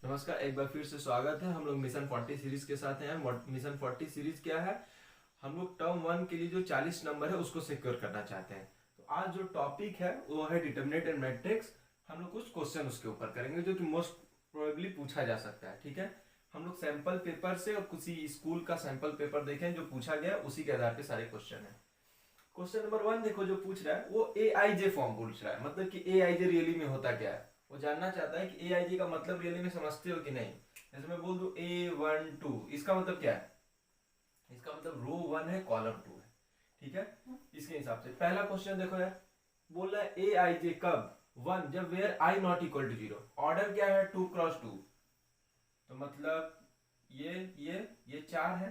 नमस्कार, एक बार फिर से स्वागत है। हम लोग मिशन 40 सीरीज के साथ हैं। मिशन 40 सीरीज क्या है? हम लोग टर्म वन के लिए जो 40 नंबर है उसको सिक्योर करना चाहते हैं। तो आज जो टॉपिक है वो है डिटर्मिनेंट एंड मैट्रिक्स। हम लोग कुछ क्वेश्चन उसके ऊपर करेंगे जो कि मोस्ट प्रोबेबली पूछा जा सकता है। ठीक है, हम लोग सैंपल पेपर से और किसी स्कूल का सैंपल पेपर देखें जो पूछा गया उसी के आधार पे सारे क्वेश्चन है। क्वेश्चन नंबर वन देखो, जो पूछ रहा है वो ए आई जे फॉर्म पूछ रहा है। मतलब कि ए आई जे रियली में होता क्या है, वो जानना चाहता है कि ए आई जे का मतलब रियली में समझते हो कि नहीं। जैसे मैं बोल दूं A12, इसका मतलब क्या है? इसका मतलब रो वन है, कॉलम टू है। ठीक है, इसके हिसाब से पहला क्वेश्चन देखो यार, बोल रहा है ए आई जे कब वन, जब where I not equal to zero. Order क्या है? 2x2। तो मतलब ये चार है।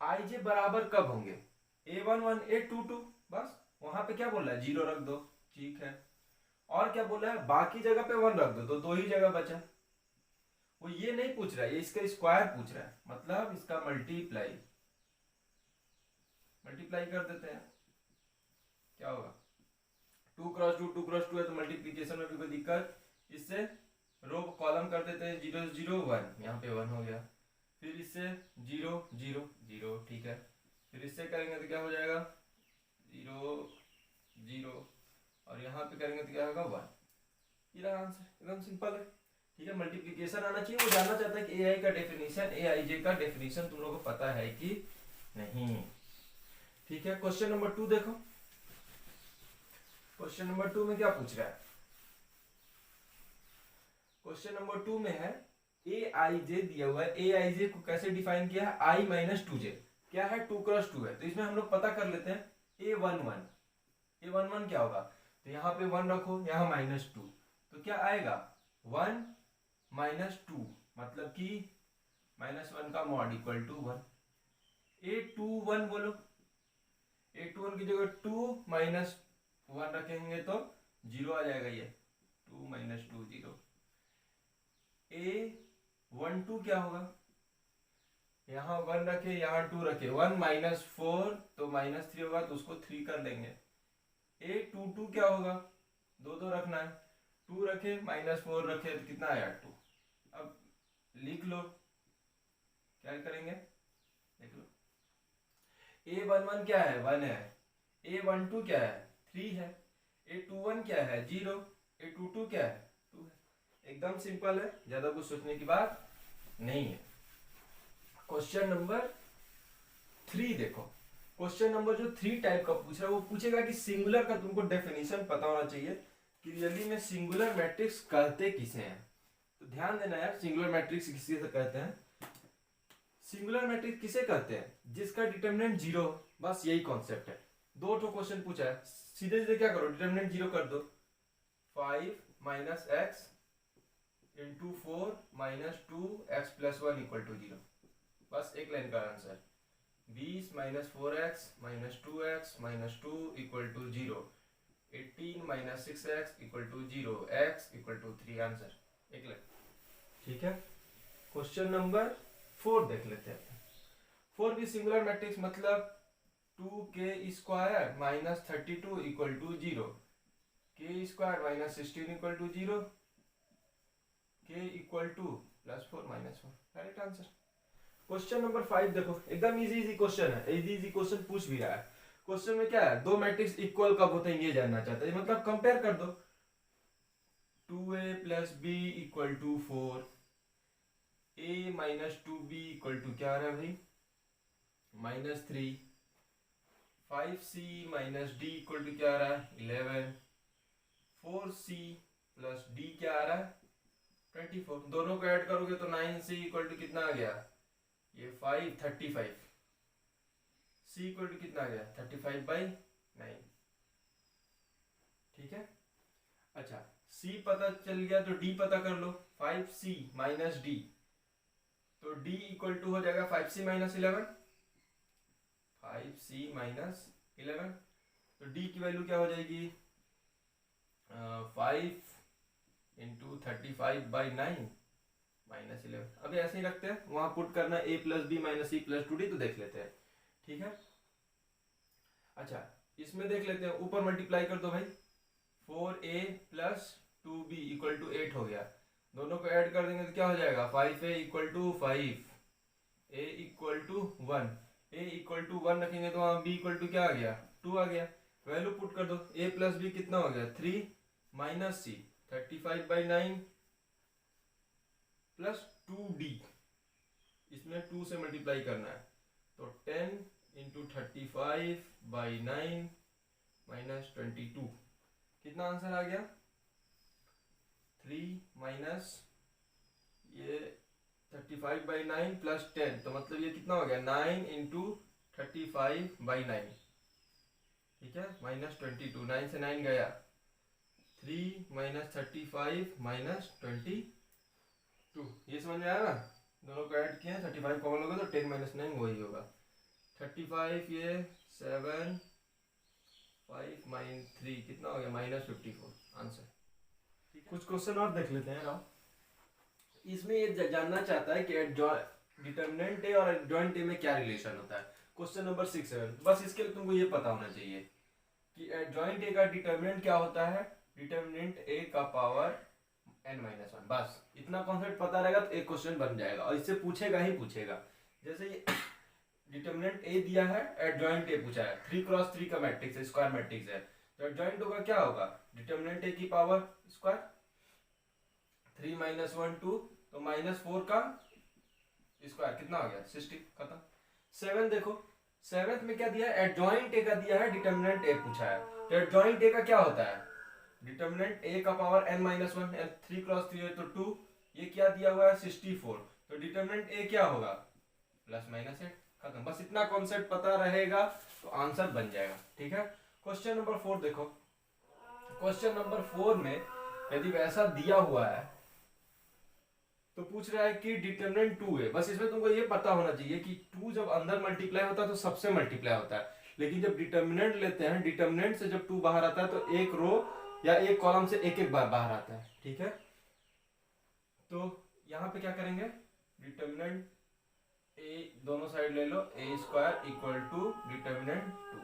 आई जे बराबर कब होंगे? A11 A22। बस वहां पे क्या बोल रहा है? जीरो रख दो। ठीक है, और क्या बोल रहा है? बाकी जगह पे वन रख दो, तो दो ही जगह बचा। वो ये नहीं पूछ रहा है, ये इसका स्क्वायर पूछ रहा है, मतलब इसका मल्टीप्लाई। मल्टीप्लाई कर देते हैं, क्या होगा? 2x2 है तो मल्टीप्लीकेशन में भी कोई दिक्कत। इससे रो कॉलम कर देते हैं, 0 0 1, यहाँ पे 1 हो गया। फिर इससे 0 0 0। ठीक है, फिर इससे करेंगे तो क्या हो जाएगा? 0 0, और यहाँ पे करेंगे तो क्या होगा? 1। ये रहा आंसर, एकदम सिंपल है। ठीक है, मल्टीप्लीकेशन आना चाहिए। वो जानना चाहता है कि ए आई का डेफिनेशन, ए आई जे का डेफिनेशन तुम लोगों को पता है कि नहीं। ठीक है, क्वेश्चन नंबर टू देखो। क्वेश्चन नंबर टू में क्या पूछ रहा है? क्वेश्चन नंबर टू में है ए आई जे दिया हुआ है। ए आई जे को कैसे डिफाइन किया है? आई माइनस टू जे। क्या है? 2x2 है, तो इसमें हम लोग पता कर लेते हैं A11। A11 क्या होगा? तो यहाँ पे 1 रखो, यहाँ -2, तो क्या आएगा? 1 -2, मतलब कि -1 का मॉड इक्वल टू 1। A21 बोलो। A21 की जगह 2 -1 रखेंगे तो 0 आ जाएगा। ये 2 -2 0। A12 क्या होगा? यहाँ 1 रखे, यहाँ 2 रखे, 1 -4 तो -3 होगा, तो उसको 3 कर लेंगे। A22 क्या होगा? दो दो रखना है, 2 रखे -4 रखे तो कितना आया? 2। अब लिख लो, क्या करेंगे? लिख लो। A11 क्या है? 1 है। A12 क्या है? 3 है। A21 क्या है? 0। A22 क्या है? 2 है। एकदम सिंपल है, ज्यादा कुछ सोचने की बात नहीं है। क्वेश्चन नंबर थ्री देखो। क्वेश्चन नंबर जो थ्री टाइप का पूछ रहा है वो पूछेगा कि सिंगुलर का तुमको डेफिनेशन पता होना चाहिए कि रियली में सिंगुलर मैट्रिक्स कहते किसे हैं। तो ध्यान देना यार, सिंगुलर मैट्रिक्स किसे कहते हैं? सिंगुलर मैट्रिक्स किसे कहते हैं? जिसका डिटरमिनेंट जीरो। बस यही कॉन्सेप्ट है। दो ठो क्वेश्चन पूछा है, सीधे सीधे क्या करो? डिटरमिनेंट जीरो कर दो। 5 माइनस एक्स इंटू 4 -2x+1 = 0। बस एक लाइन का answer. 20 -4x -2x -2 = 0। 18 -6x = 0। x = 3। Answer एक लाइन। ठीक है, क्वेश्चन नंबर फोर देख लेते हैं। फोर भी सिंगुलर मैट्रिक्स, मतलब 2k² -32 = 0। k² -16 = 0। k = +4 -4। Correct answer. Question number 5 देखो, एकदम इजी इजी क्वेश्चन है, इजी इजी क्वेश्चन पूछ भी रहा है। क्वेश्चन में क्या है? दो मैट्रिक्स इक्वल कब होते हैं ये जानना चाहता है, मतलब कंपेयर कर दो। 2a + b = 4। a - 2b = क्या आ रहा है भाई? -3। 5c - d = क्या आ रहा है? 11। 4c + d क्या आ रहा है? 24। दोनों को ऐड करोगे तो 9c = कितना आ गया? ये 35। c = कितना आ गया? 35/9। ठीक है, अच्छा c पता चल गया तो d पता कर लो। 5c - d, तो d = हो जाएगा 5c - 11। 5c - 11, तो d की वैल्यू क्या हो जाएगी? 5 इंटू 35/9 -11। अभी ऐसे ही रखते हैं, वहां पुट करना a + b - c + 2d, तो देख लेते हैं। ठीक है, अच्छा इसमें देख लेते हैं, ऊपर मल्टीप्लाई कर दो भाई। 4a + 2b = 8 हो गया। दोनों को ऐड कर देंगे तो क्या हो जाएगा 5a equal to 5, a equal to 1, a equal to 1 रखेंगे तो वहाँ b इक्वल टू क्या आ गया 2 आ गया। वैल्यू पुट कर दो, a प्लस b कितना हो गया 3 माइनस c 35/9 प्लस 2d, इसमें 2 से मल्टीप्लाई करना है तो 10 इंटू 35/9 माइनस 22, कितना आंसर आ गया 3 माइनस ये 35/9 प्लस 10, तो मतलब ये कितना हो गया 9 इंटू 35/9, ठीक है, माइनस 22, 9 से 9 गया 3 माइनस 35 माइनस 22, ये समझ में आया ना। दोनों को ऐड किया 35 कॉमन होगा तो 10 माइनस 9 वही होगा 35, ये 7 5 माइनस 3 कितना हो गया माइनस 54 आंसर। कुछ क्वेश्चन और देख लेते हैं राव। इसमें ये जानना चाहता है कि डिटर्मिनेंट ए और एडजॉइंट ए में क्या रिलेशन होता है। क्वेश्चन नंबर 6 7, बस इसके लिए तुमको ये पता होना चाहिए कि एडजॉइंट ए का डिटर्मिनेंट क्या होता है, डिटर्मिनेंट ए का पावर n-1, बस इतना कॉन्सेप्ट पता रहेगा तो एक क्वेश्चन बन जाएगा और इससे पूछेगा ही पूछेगा। जैसे ये डिटर्मिनेंट ए दिया है, एडजॉइंट ए पूछा है, 3x3 का मैट्रिक्स है, स्क्वायर मैट्रिक्स है, तो एडजॉइंट होगा क्या होगा डिटर्मिनेंट ए की पावर स्क्वायर 3 माइनस 1 2, तो -4 का स्क्वायर कितना हो गया 60, खत्म। 7 देखो, 7th में क्या दिया है एडजॉइंट ए का दिया है, डिटर्मिनेंट ए पूछा है, तो एडजॉइंट ए का क्या होता है डिटर्मिनेंट ए का पावर n-1, 3x3 है तो 2, ये क्या दिया हुआ है 64, तो डिटर्मिनेंट ए क्या होगा +-8, खत्म। बस इतना कॉन्सेप्ट पता रहेगा तो आंसर बन जाएगा, ठीक है। क्वेश्चन नंबर 4 देखो, क्वेश्चन नंबर 4 में यदि वैसा दिया हुआ है तो पूछ रहा है कि डिटर्मिनेंट 2 है, बस इसमें तुमको ये पता होना चाहिए कि 2 जब अंदर मल्टीप्लाई होता है तो सबसे मल्टीप्लाई होता है, लेकिन जब डिटर्मिनेंट लेते हैं, डिटर्मिनेंट से जब 2 बाहर आता है तो एक रो या एक कॉलम से एक एक बार बाहर आता है, ठीक है। तो यहाँ पे क्या करेंगे डिटर्मिनेंट ए दोनों साइड ले लो, a square equal to determinant 2,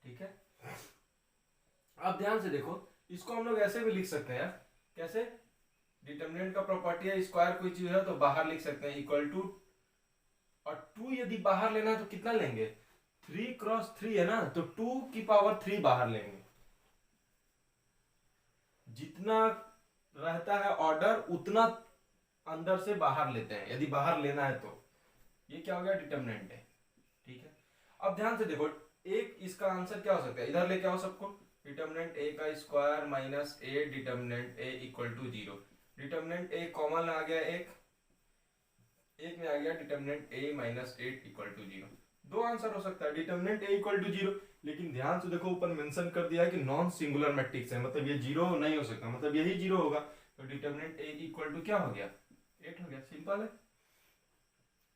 ठीक है। अब ध्यान से देखो, इसको हम लोग ऐसे भी लिख सकते हैं, कैसे डिटर्मिनेंट का प्रॉपर्टी है स्क्वायर कोई चीज है तो बाहर लिख सकते हैं इक्वल टू, और 2 यदि बाहर लेना है तो कितना लेंगे 3x3 है ना, तो 2 की पावर 3 बाहर लेंगे, जितना रहता है ऑर्डर उतना अंदर से बाहर लेते हैं यदि बाहर लेना है तो, ये क्या हो गया डिटर्मिनेंट है, ठीक है। अब ध्यान से देखो, एक इसका आंसर क्या हो सकता है, इधर लेके आओ सबको, डिटर्मिनेंट ए का square minus A determinant A equal to 0, determinant A common आ गया, एक में आ गया determinant A minus 8 equal to 0, दो आंसर हो सकता है डिटर्मिनेंट ए इक्वल टू 0, लेकिन ध्यान से देखो ऊपर मेंशन कर दिया है कि नॉन सिंगुलर मैट्रिक्स है, मतलब ये 0 नहीं हो सकता, मतलब यही 0 होगा, तो डिटर्मिनेंट ए इक्वल टू क्या हो गया 8 हो गया, सिंपल है।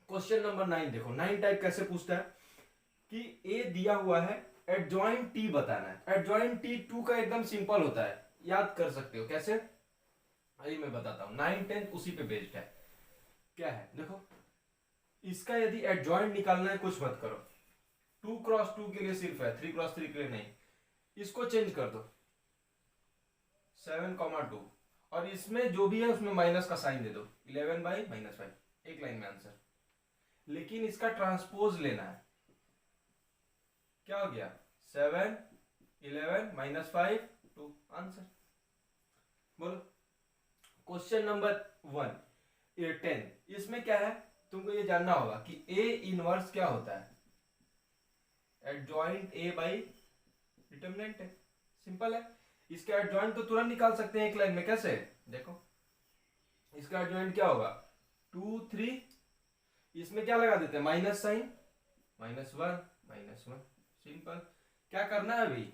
क्वेश्चन नंबर 9 देखो, 9 टाइप कैसे पूछता है कि ए दिया हुआ है, एडजॉइंट टी बताना है, एडजॉइंट टी 2 का एकदम सिंपल होता है, याद कर सकते हो कैसे, अभी मैं बताता हूँ, 9 10 उसी पे बेस्ड है। क्या है देखो, इसका यदि एडजॉइंट निकालना है कुछ मत करो, 2x2 के लिए सिर्फ है, 3x3 के लिए नहीं, इसको चेंज कर दो 7,2, और इसमें जो भी है उसमें माइनस का साइन दे दो 11/-5, एक लाइन में आंसर। लेकिन इसका ट्रांसपोज लेना है, क्या हो गया 7 11 -5 2, आंसर बोलो। क्वेश्चन नंबर 10, इसमें क्या है तुमको ये जानना होगा कि ए इनवर्स क्या होता है, एडजॉइंट ए बाई डिटर्मिनेंट है, सिंपल है। इसका एडजॉइंट तो तुरंत निकाल सकते हैं एक लाइन में, कैसे देखो, इसका एडजॉइंट क्या होगा 2 3, इसमें क्या लगा देते हैं माइनस साइन, -1 सिंपल। क्या करना है अभी,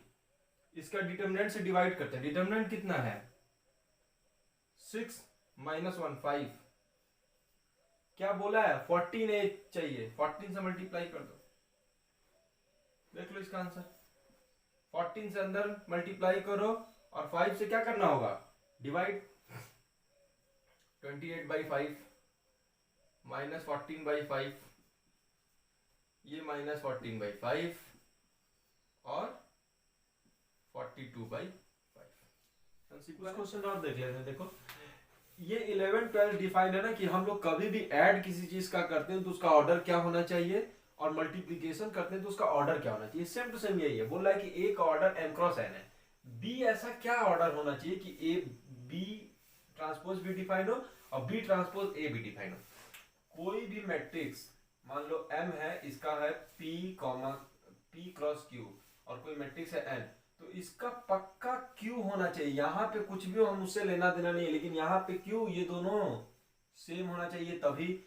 इसका डिटर्मिनेंट से डिवाइड करते हैं, डिटर्मिनेंट कितना है 6 -1 5, क्या बोला है 14 चाहिए, 14 से मल्टीप्लाई कर दो, देख लो इसका आंसर, 14 से अंदर मल्टीप्लाई करो और 5 से क्या करना होगा डिवाइड, 28/5 -14/5, ये -14/5 और 42/5। क्वेश्चन और देख लेते हैं, देखो ये 11 12 डिफाइन है ना कि हम लोग कभी भी ऐड किसी चीज का करते हैं तो उसका ऑर्डर क्या होना चाहिए, और मल्टीप्लीकेशन करते हैं तो उसका ऑर्डर क्या होना चाहिए। सेम टू सेम यही है, बोल रहा है कि ए का ऑर्डर m क्रॉस n है, बी ऐसा क्या ऑर्डर होना चाहिए कि ए बी ट्रांसपोज भी डिफाइन हो और बी ट्रांसपोज ए भी डिफाइन हो। कोई भी मैट्रिक्स मान लो m है, इसका है p p क्रॉस q, और कोई मैट्रिक्स है n, तो इसका पक्का Q होना चाहिए। यहाँ पे कुछ भी हम उससे लेना देना नहीं है, लेकिन यहाँ पे Q, ये दोनों सेम होना चाहिए, तभी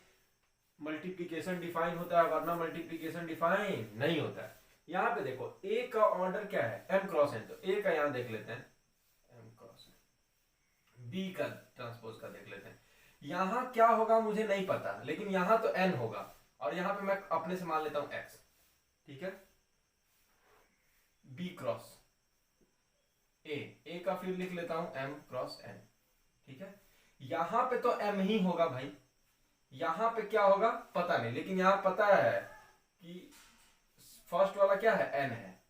मल्टीप्लिकेशन डिफाइन होता है, वरना मल्टीप्लिकेशन डिफाइन नहीं होता है। यहाँ पे देखो A का ऑर्डर क्या है, m क्रॉस n, तो A का यहाँ देख लेते हैं m क्रॉस n, B का ट्रांसपोज का देख लेते हैं। यहाँ क्या होगा मुझे नहीं पता, लेकिन यहाँ तो n होगा, और यहाँ पे मैं अपने से मान लेता हूँ x, ठीक है। B क्रॉस ए का फिर लिख लेता हूं m क्रॉस n, ठीक है। यहां पे तो m ही होगा भाई, यहां पे क्या होगा पता नहीं, लेकिन यहां पता है कि फर्स्ट वाला क्या है, n है,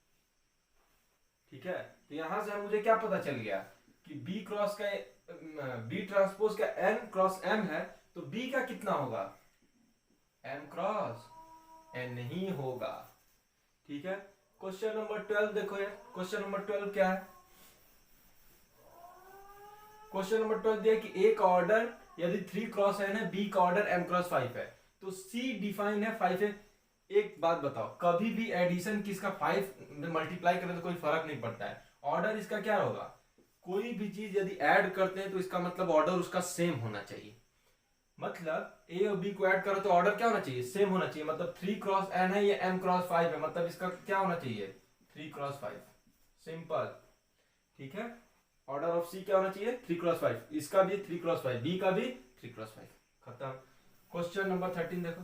ठीक है। तो यहां से मुझे क्या पता चल गया कि b क्रॉस का b ट्रांसपोज का n क्रॉस m है, तो b का कितना होगा, m क्रॉस n ही होगा, ठीक है। क्वेश्चन नंबर 12 देखो यार, क्वेश्चन नंबर 12 क्या है। क्वेश्चन नंबर 12 दिया कि ए का ऑर्डर यदि 3 क्रॉस n है, बी का ऑर्डर m क्रॉस 5 है, तो सी डिफाइन है 5 है। एक बात बताओ, कभी भी एडिशन किसका 5 मल्टीप्लाई करें तो कोई फर्क नहीं पड़ता है, ऑर्डर इसका क्या होगा। कोई भी चीज यदि ऐड करते हैं तो इसका मतलब ऑर्डर उसका सेम होना चाहिए, मतलब ए और बी को ऐड करो तो ऑर्डर क्या होना चाहिए, सेम होना चाहिए। मतलब 3 क्रॉस n है, ये m क्रॉस 5 है, मतलब इसका क्या होना चाहिए 3 क्रॉस 5, सिंपल, ठीक है। ऑर्डर ऑफ सी क्या होना चाहिए 3 क्रॉस 5, इसका भी 3 क्रॉस 5, बी का भी 3 क्रॉस 5, खत्म। क्वेश्चन नंबर 13 देखो,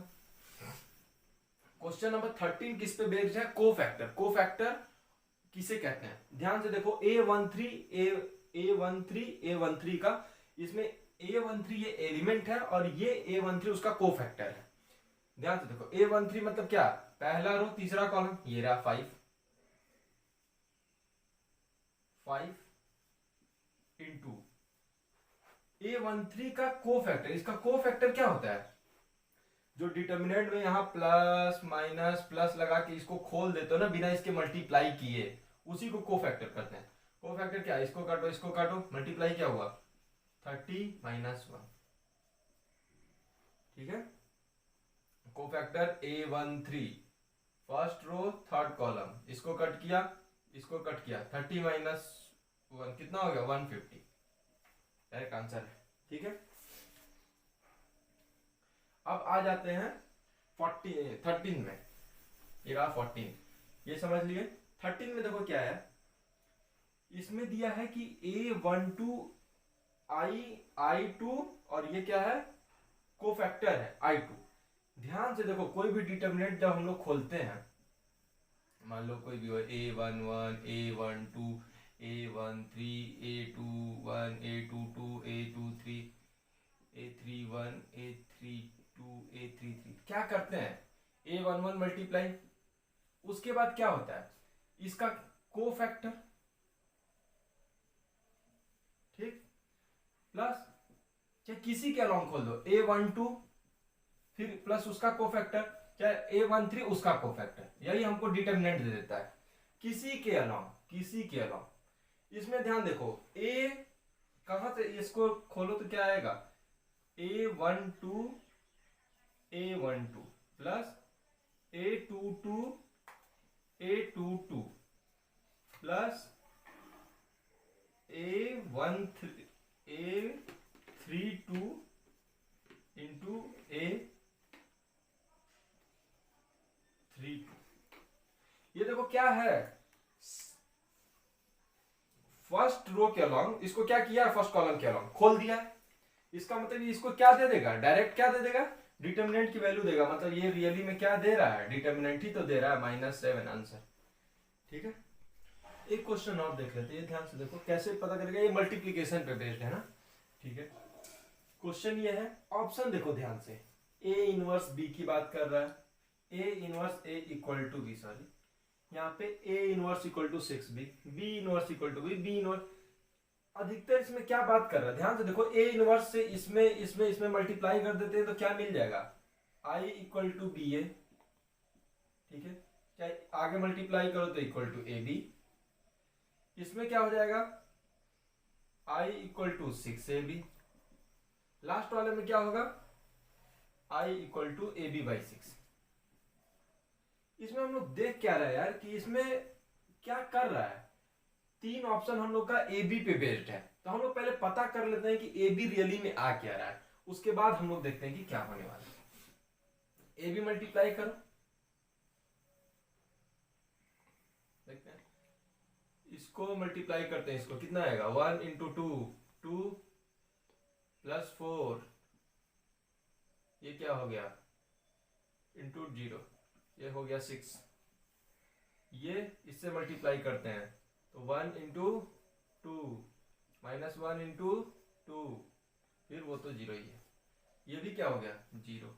क्वेश्चन नंबर 13 किस पे बेस्ड है, कोफैक्टर। कोफैक्टर किसे कहते हैं, ध्यान से देखो A13 का, इसमें A13 ये एलिमेंट है और ये A13 उसका कोफैक्टर है। ध्यान से देखो A13 मतलब क्या, पहला रो तीसरा कॉलम, ये रहा 5 इंटू A13 का कोफैक्टर। इसका कोफैक्टर क्या होता है, जो डिटर्मिनेंट में यहाँ प्लस माइनस प्लस लगा के इसको खोल देते हो ना बिना इसके मल्टीप्लाई किए, उसी को कोफैक्टर कहते हैं। कोफैक्टर क्या है, इसको काटो मल्टीप्लाई क्या हुआ 30 माइनस 1, ठीक है। Cofactor A13 first row third column, इसको कट किया 30 माइनस 1 कितना हो गया 150, डायरेक्ट आंसर है, ठीक है। अब आ जाते हैं 13 में, ये रहा 14, ये समझ लिए। 13 में देखो क्या है, इसमें दिया है कि A12 I2 और ये क्या है कोफैक्टर है I2। ध्यान से देखो कोई भी डिटर्मिनेंट जब हम लोग खोलते हैं, मान लो कोई भी हो A11 A12 A13 A21 A22 A23 A31 A32 A33, क्या करते हैं A11 मल्टीप्लाई, उसके बाद क्या होता है इसका कोफैक्टर, ठीक, प्लस चाहे किसी के अलॉन्ग खोल दो A12 फिर प्लस उसका कोफैक्टर, चाहे A13 उसका कोफैक्टर, यही हमको डिटर्मिनेंट दे देता है, किसी के अलॉन्ग। इसमें ध्यान देखो A कहां से, इसको खोलो तो क्या आएगा A12 plus A22 plus A32 into A32। ये देखो क्या है, फर्स्ट रो के अलॉन्ग इसको क्या किया, फर्स्ट कॉलम के अलॉन्ग खोल दिया है, इसका मतलब इसको क्या दे देगा, डायरेक्ट क्या दे देगा डिटर्मिनेंट की वैल्यू देगा, मतलब ये रियली में क्या दे रहा है डिटर्मिनेंट ही तो दे रहा है -7 आंसर, ठीक है। एक क्वेश्चन और देख लेते हैं, ध्यान से देखो कैसे पता करेगा, ये मल्टीप्लिकेशन पे बेस्ड है ना, ठीक है। क्वेश्चन ये है, ऑप्शन देखो ध्यान से, A इनवर्स B की बात कर रहा है, A inverse A equal to B, sorry यहाँ पे A inverse equal to 6B, B inverse equal to B inverse, अधिकतर इसमें क्या बात कर रहा है, ध्यान से देखो, ए इनवर्स से इसमें इसमें इसमें मल्टीप्लाई कर देते हैं तो क्या मिल जाएगा, आई इक्वल टू बी ए, ठीक है, चाहे आगे मल्टीप्लाई करो तो इक्वल टू ए बी, इसमें क्या हो जाएगा, आई इक्वल टू 6ab, लास्ट वाले में क्या होगा, I equal to A B by 6। इसमें हम लोग देख क्या रहे हैं यार कि इसमें क्या कर रहा है, तीन ऑप्शन हम लोग का ए बी पे बेस्ड है, तो हम लोग पहले पता कर लेते हैं कि ए बी रियली में आ क्या रहा है, उसके बाद हम लोग देखते हैं कि क्या होने वाला है। ए बी मल्टीप्लाई करो, देखते हैं, इसको मल्टीप्लाई करते हैं, इसको कितना आएगा, 1 इंटू 2, 2 प्लस 4, ये क्या हो गया, इंटू 0, ये हो गया 6, ये इससे मल्टीप्लाई करते हैं तो 1 इंटू 2 माइनस 1 इंटू 2, फिर वो तो 0 ही है, ये भी क्या हो गया 0,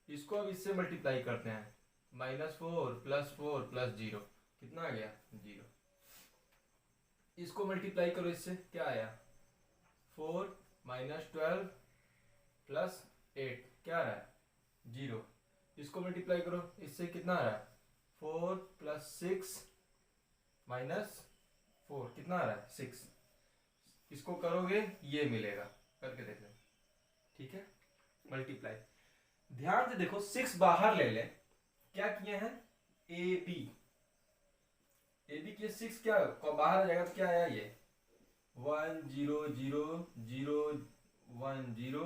इसको अब इससे मल्टीप्लाई करते हैं, -4 प्लस 4 प्लस 0, कितना आ गया 0, इसको मल्टीप्लाई करो इससे, क्या आया 4 माइनस 12 प्लस 8, क्या आ रहा है 0, इसको मल्टीप्लाई करो इससे, कितना आ रहा है 4 प्लस 6 माइनस 4, कितना आ रहा है 6, इसको करोगे ये मिलेगा, करके देख लो, ठीक है, मल्टीप्लाई, ध्यान से देखो 6 बाहर ले ले, क्या किए हैं ए बी, ए बी किए 6, क्या बाहर आ जाएगा तो क्या आया ये 1 0 0 0 1 0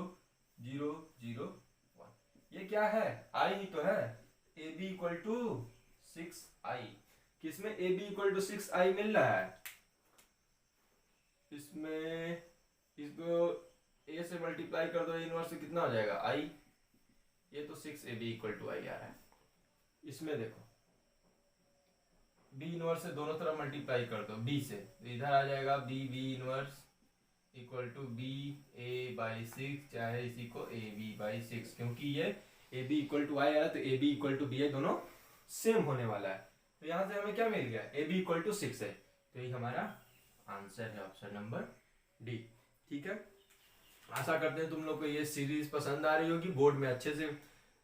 0 0 1, ये क्या है आई ही तो है, ए बी इक्वल टू 6i, किसमें A B equal to 6i मिल रहा है, इसमें इसको a से मल्टीप्लाई कर दो, इनवर्स से कितना हो जाएगा i, ये तो 6ab इक्वल टू i आ रहा है, इसमें देखो b इनवर्स से दोनों तरफ मल्टीप्लाई कर दो b से, तो इधर आ जाएगा b inverse equal to b a by 6, चाहे इसी को a b बाई 6, क्योंकि ये a b equal to i आ रहा है तो a b equal to b दोनों सेम होने वाला है, तो यहां से हमें क्या मिल गया, a b इक्वल टू 6 है, तो ये हमारा आंसर है ऑप्शन नंबर डी, ठीक है। आशा करते हैं तुम लोग को ये सीरीज पसंद आ रही होगी, बोर्ड में अच्छे से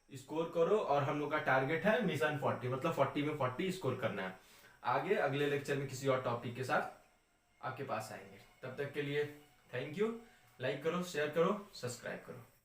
स्कोर करो, और हम लोग का टारगेट है मिशन 40, मतलब 40 में 40 स्कोर करना है। आगे अगले लेक्चर में किसी और टॉपिक के साथ आपके पास आएंगे, तब तक के लिए थैंक यू, लाइक करो, शेयर करो, सब्सक्राइब करो।